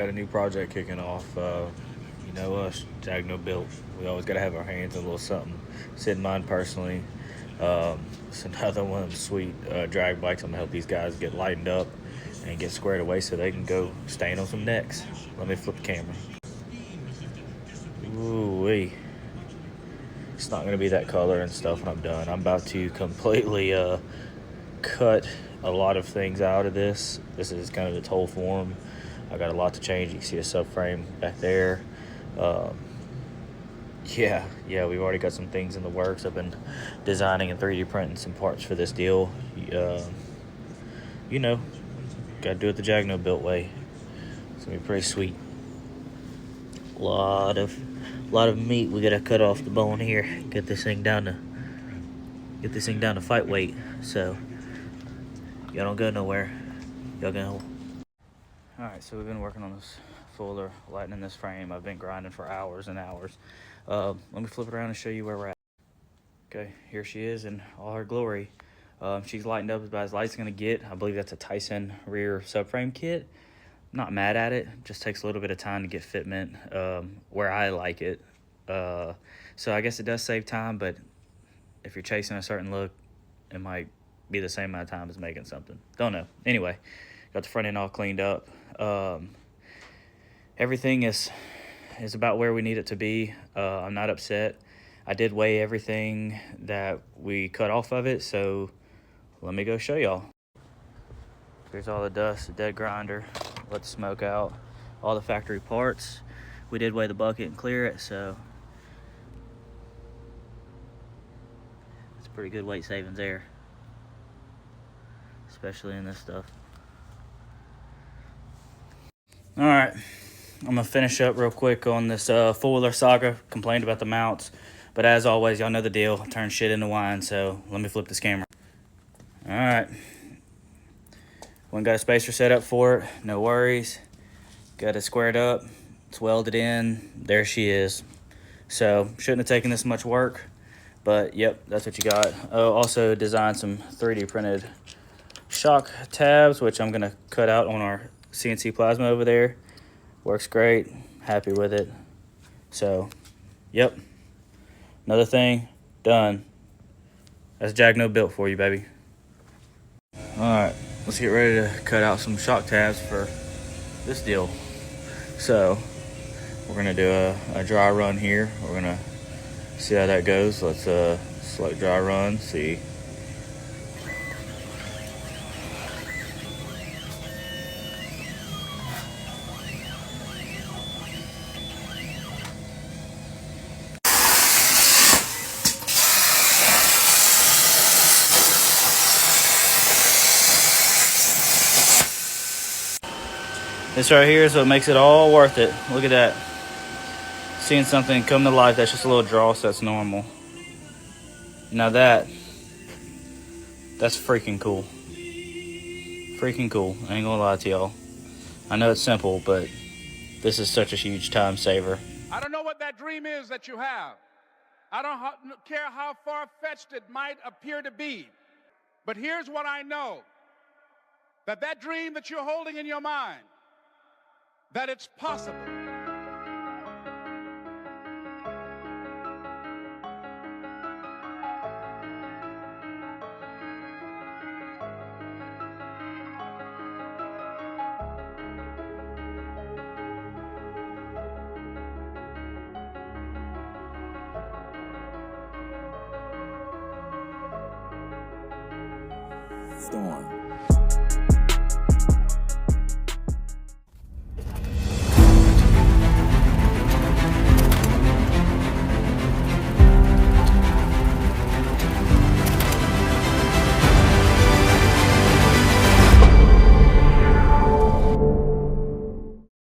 got a new project kicking off. You know us, Jagjagno built. We always got to have our hands in a little something. Sitting mine personally. It's another one of them sweet drag bikes. I'm gonna help these guys get lightened up and get squared away so they can go stand on some necks. Let me flip the camera. Ooh-wee. It's not gonna be that color and stuff when I'm done. I'm about to completely cut a lot of things out of this. This is kind of its whole form. I got a lot to change. You can see a subframe back there. Yeah, we've already got some things in the works. I've been designing and 3D printing some parts for this deal. You know, gotta do it the Jagjagno built way. It's gonna be pretty sweet. A lot of meat we gotta cut off the bone here. Get this thing down to fight weight. So y'all don't go nowhere. Y'all go. All right, so we've been working on this fuller, lightening this frame. I've been grinding for hours and hours. Let me flip it around and show you where we're at. Okay, here she is in all her glory. She's lightened up about as light as it's gonna get. I believe that's a Tyson rear subframe kit. Not mad at it. Just takes a little bit of time to get fitment where I like it. So I guess it does save time, but if you're chasing a certain look, it might be the same amount of time as making something. Don't know. Anyway, got the front end all cleaned up. Everything is about where we need it to be. I'm not upset. I did weigh everything that we cut off of it, so let me go show y'all. Here's all the dust, the dead grinder, let the smoke out, all the factory parts. We did weigh the bucket and clear it, so it's a pretty good weight savings there, especially in this stuff. All right, I'm gonna finish up real quick on this foiler saga. Complained about the mounts, but as always, y'all know the deal. Turn shit into wine, so let me flip this camera. All right. One got a spacer set up for it, no worries. Got it squared up, it's welded in, there she is. So, shouldn't have taken this much work, but yep, that's what you got. Also designed some 3D printed shock tabs, which I'm gonna cut out on our CNC plasma over there. Works great, happy with it. So, yep, another thing, done. That's Jagjagno built for you, baby. All right, let's get ready to cut out some shock tabs for this deal. So we're gonna do a dry run here. We're gonna see how that goes. Let's select dry run, see. This right here is what makes it all worth it. Look at that. Seeing something come to life, that's just a little draw, so that's normal. Now that's freaking cool. Freaking cool. I ain't gonna lie to y'all. I know it's simple, but this is such a huge time saver. I don't know what that dream is that you have. I don't care how far-fetched it might appear to be. But here's what I know. That dream that you're holding in your mind, that it's possible. Storm.